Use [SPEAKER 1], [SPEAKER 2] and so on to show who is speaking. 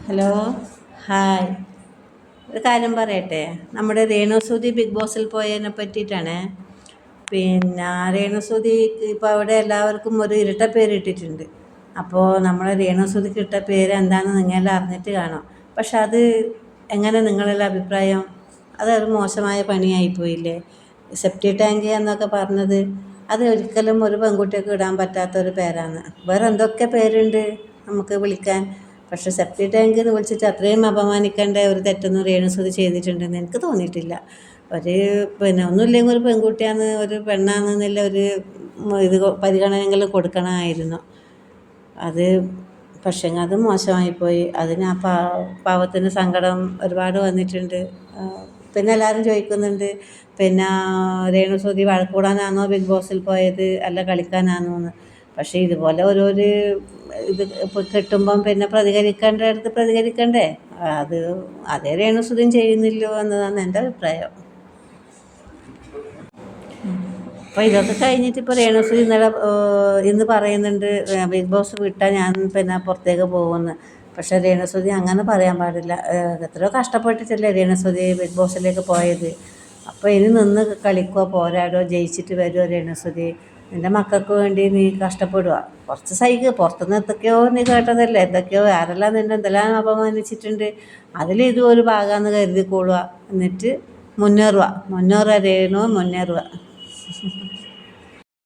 [SPEAKER 1] Hello, hi. ഒരു കാര്യം പറയട്ടെ, നമ്മുടെ രേണുസുതി ബിഗ് ബോസിൽ പോയതിനെ പറ്റിയിട്ടാണ്. പിന്നെ രേണുസുതി ഇപ്പോൾ അവിടെ എല്ലാവർക്കും ഒരു ഇരട്ട പേര് ഇട്ടിട്ടുണ്ട്. അപ്പോൾ നമ്മളെ രേണുസുതിക്ക് ഇട്ട പേര് എന്താണെന്ന് നിങ്ങളെല്ലാം അറിഞ്ഞിട്ട് കാണും. പക്ഷെ അത് എങ്ങനെ നിങ്ങളെല്ലാം അഭിപ്രായം? അതൊരു മോശമായ പണിയായിപ്പോയില്ലേ? സെപ്റ്റി ടാങ്ക് എന്നൊക്കെ പറഞ്ഞത് അത് ഒരിക്കലും ഒരു പെൺകുട്ടിക്ക് ഇടാൻ പറ്റാത്തൊരു പേരാണ്. വേറെ എന്തൊക്കെ പേരുണ്ട് നമുക്ക് വിളിക്കാൻ. പക്ഷെ സെപ്റ്റി ടാങ്ക് എന്ന് വിളിച്ചിട്ട് അത്രയും അപമാനിക്കേണ്ട ഒരു തെറ്റൊന്നും രേണുസുതി ചെയ്തിട്ടുണ്ടെന്ന് എനിക്ക് തോന്നിയിട്ടില്ല. ഒരു ഒന്നുമില്ലെങ്കിൽ ഒരു പെൺകുട്ടിയാണ്, ഒരു പെണ്ണാണെന്നുള്ള ഒരു ഇത് പരിഗണനയെങ്കിലും കൊടുക്കണമായിരുന്നു. അത് പക്ഷേ അത് മോശമായിപ്പോയി. അതിന് ആ പാവത്തിന് സങ്കടം ഒരുപാട് വന്നിട്ടുണ്ട്. പിന്നെ എല്ലാവരും ചോദിക്കുന്നുണ്ട്, പിന്നെ രേണുസുതി വഴക്കൂടാനാണോ ബിഗ് ബോസിൽ പോയത് അല്ല കളിക്കാനാണോ എന്ന്. പക്ഷേ ഇതുപോലെ ഓരോരു ഇത് ഇപ്പോൾ കിട്ടുമ്പം പിന്നെ പ്രതികരിക്കേണ്ടടുത്ത് പ്രതികരിക്കണ്ടേ? അത് അതേ രേണുസുതിയും ചെയ്യുന്നില്ലോ എന്നതാണ് എൻ്റെ അഭിപ്രായം. അപ്പോൾ ഇതൊക്കെ കഴിഞ്ഞിട്ട് ഇപ്പോൾ രേണുസുതി ഇന്ന് പറയുന്നുണ്ട് ബിഗ് ബോസ് വിട്ടാൽ ഞാൻ പിന്നെ പുറത്തേക്ക് പോകുമെന്ന്. പക്ഷേ രേണുസുതി അങ്ങനെ പറയാൻ പാടില്ല. എത്രയോ കഷ്ടപ്പെട്ടിട്ടല്ലേ രേണുസുതി ബിഗ് ബോസിലേക്ക് പോയത്. അപ്പോൾ ഇനി നിന്ന് കളിക്കുമോ, പോരാടോ, ജയിച്ചിട്ട് വരുമോ രേണുസുതി? നിൻ്റെ മക്കൾക്ക് വേണ്ടി നീ കഷ്ടപ്പെടുക, കുറച്ച് സഹിക്കുക. പുറത്തുനിന്ന് എന്തൊക്കെയോ നീ കേട്ടതല്ലേ, എന്തൊക്കെയോ ആരെല്ലാം നിന്നെ എന്തെല്ലാം അപമാനിച്ചിട്ടുണ്ട്. അതിലിതും ഒരു ഭാഗമാണെന്ന് കരുതിക്കൊള്ളുക. എന്നിട്ട് മുന്നേറുക രേണു, മുന്നേറുക.